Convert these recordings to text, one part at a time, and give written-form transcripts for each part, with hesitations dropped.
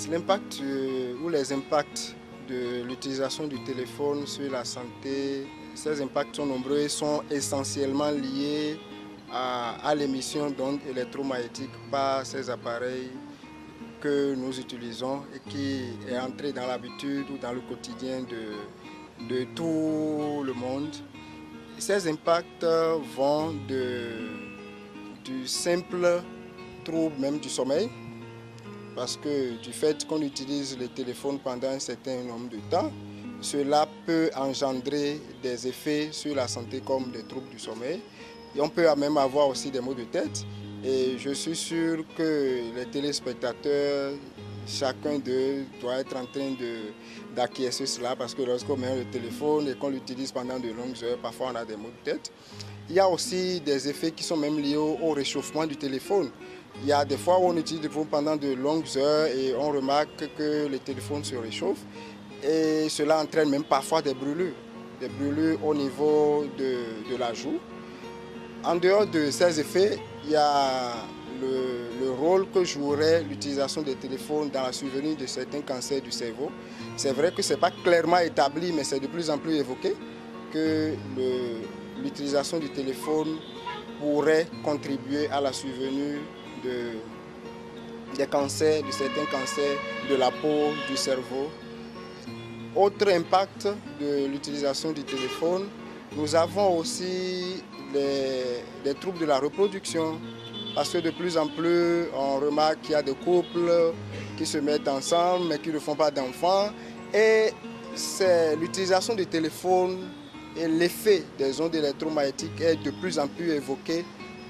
L'impact ou les impacts de l'utilisation du téléphone sur la santé, ces impacts sont nombreux et sont essentiellement liés à l'émission d'ondes électromagnétiques par ces appareils que nous utilisons et qui est entré dans l'habitude ou dans le quotidien de tout le monde. Ces impacts vont du simple trouble même du sommeil, parce que du fait qu'on utilise le téléphone pendant un certain nombre de temps, cela peut engendrer des effets sur la santé comme des troubles du sommeil. Et on peut même avoir aussi des maux de tête. Et je suis sûr que les téléspectateurs, chacun d'eux doit être en train d'acquiescer cela, parce que lorsqu'on met le téléphone et qu'on l'utilise pendant de longues heures, parfois on a des maux de tête. Il y a aussi des effets qui sont même liés au réchauffement du téléphone. Il y a des fois où on utilise le téléphone pendant de longues heures et on remarque que le téléphone se réchauffe. Et cela entraîne même parfois des brûlures au niveau de la joue. En dehors de ces effets, il y a le rôle que jouerait l'utilisation des téléphones dans la survenue de certains cancers du cerveau. C'est vrai que ce n'est pas clairement établi, mais c'est de plus en plus évoqué que l'utilisation du téléphone pourrait contribuer à la survenue des cancers, de certains cancers de la peau, du cerveau. Autre impact de l'utilisation du téléphone, nous avons aussi les troubles de la reproduction, parce que de plus en plus on remarque qu'il y a des couples qui se mettent ensemble mais qui ne font pas d'enfants, et c'est l'utilisation du téléphone et l'effet des ondes électromagnétiques est de plus en plus évoqué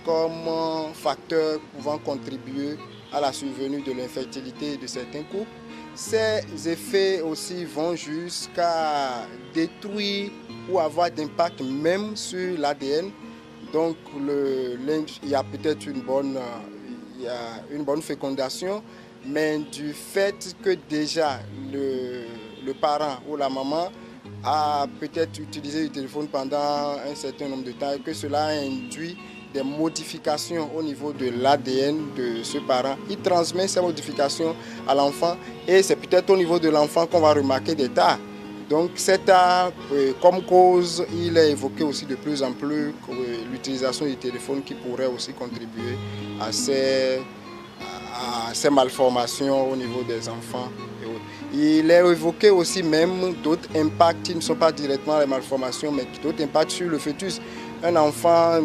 comme facteur pouvant contribuer à la survenue de l'infertilité de certains couples. Ces effets aussi vont jusqu'à détruire ou avoir d'impact même sur l'ADN. Donc il y a peut-être une bonne fécondation, mais du fait que déjà le parent ou la maman a peut-être utilisé le téléphone pendant un certain nombre de temps et que cela induit des modifications au niveau de l'ADN de ce parent. Il transmet ces modifications à l'enfant et c'est peut-être au niveau de l'enfant qu'on va remarquer des tares. Donc cet art, comme cause, il est évoqué aussi de plus en plus l'utilisation du téléphone qui pourrait aussi contribuer à ces malformations au niveau des enfants. Il est évoqué aussi même d'autres impacts qui ne sont pas directement les malformations, mais d'autres impacts sur le fœtus. Un enfant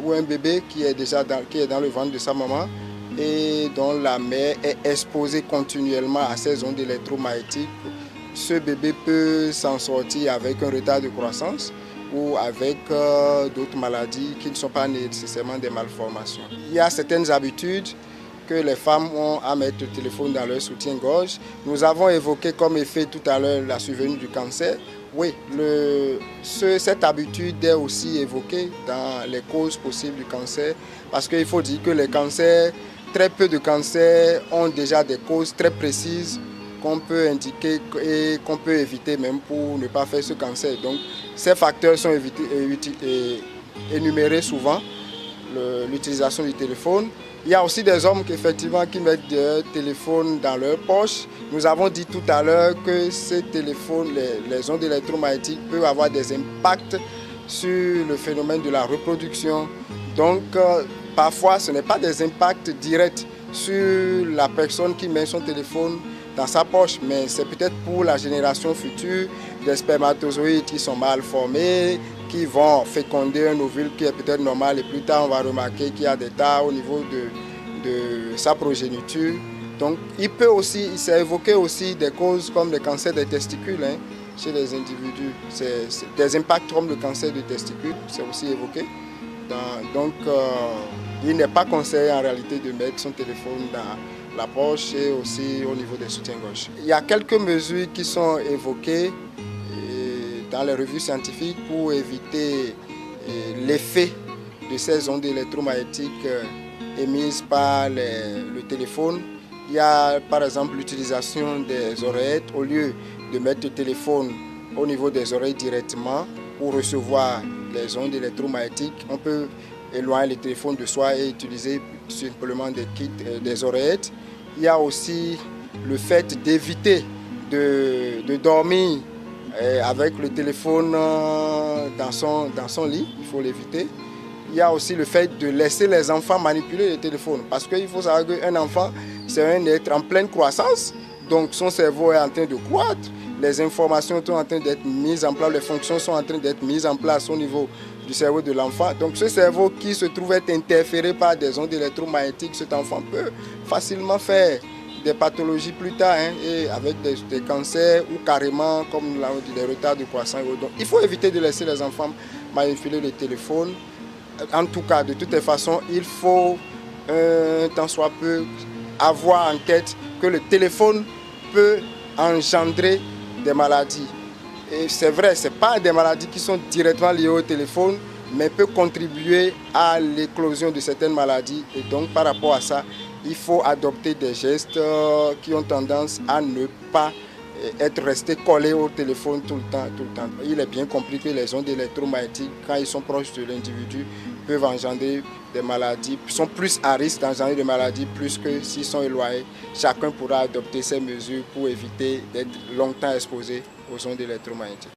ou un bébé qui est dans le ventre de sa maman et dont la mère est exposée continuellement à ces ondes électromagnétiques, ce bébé peut s'en sortir avec un retard de croissance ou avec d'autres maladies qui ne sont pas nécessairement des malformations. Il y a certaines habitudes que les femmes ont à mettre le téléphone dans leur soutien-gorge. Nous avons évoqué comme effet tout à l'heure la survenue du cancer. Oui, cette habitude est aussi évoquée dans les causes possibles du cancer, parce qu'il faut dire que les cancers, très peu de cancers ont déjà des causes très précises qu'on peut indiquer et qu'on peut éviter même pour ne pas faire ce cancer. Donc ces facteurs sont énumérés souvent, l'utilisation du téléphone. Il y a aussi des hommes qui mettent leur téléphone dans leur poche. Nous avons dit tout à l'heure que ces téléphones, les ondes électromagnétiques peuvent avoir des impacts sur le phénomène de la reproduction. Donc parfois ce n'est pas des impacts directs sur la personne qui met son téléphone dans sa poche, mais c'est peut-être pour la génération future des spermatozoïdes qui sont mal formés, qui vont féconder un ovule qui est peut-être normal, et plus tard on va remarquer qu'il y a des tares au niveau de sa progéniture. Donc il s'est évoqué aussi des causes comme le cancer des testicules chez les individus. C'est des impacts comme le cancer des testicules, c'est aussi évoqué. Donc il n'est pas conseillé en réalité de mettre son téléphone dans la poche et aussi au niveau des soutiens-gorge. Il y a quelques mesures qui sont évoquées dans les revues scientifiques pour éviter l'effet de ces ondes électromagnétiques émises par le téléphone. Il y a par exemple l'utilisation des oreillettes. Au lieu de mettre le téléphone au niveau des oreilles directement pour recevoir les ondes électromagnétiques, on peut éloigner le téléphone de soi et utiliser simplement des oreillettes. Il y a aussi le fait d'éviter de dormir avec le téléphone dans son lit, il faut l'éviter. Il y a aussi le fait de laisser les enfants manipuler le téléphone. Parce qu'il faut savoir qu'un enfant, c'est un être en pleine croissance. Donc son cerveau est en train de croître. Les informations sont en train d'être mises en place, les fonctions sont en train d'être mises en place au niveau du cerveau de l'enfant. Donc ce cerveau qui se trouve être interféré par des ondes électromagnétiques, cet enfant peut facilement faire des pathologies plus tard, et avec des cancers ou carrément comme des retards de croissance. Donc il faut éviter de laisser les enfants manipuler le téléphone. En tout cas, de toutes les façons, il faut, tant soit peu, avoir en tête que le téléphone peut engendrer des maladies. Et c'est vrai, ce n'est pas des maladies qui sont directement liées au téléphone, mais peut contribuer à l'éclosion de certaines maladies. Et donc, par rapport à ça, il faut adopter des gestes qui ont tendance à ne pas être resté collé au téléphone tout le temps. Il est bien compris que les ondes électromagnétiques, quand ils sont proches de l'individu, peuvent engendrer des maladies, sont plus à risque d'engendrer des maladies plus que s'ils sont éloignés. Chacun pourra adopter ces mesures pour éviter d'être longtemps exposé aux ondes électromagnétiques.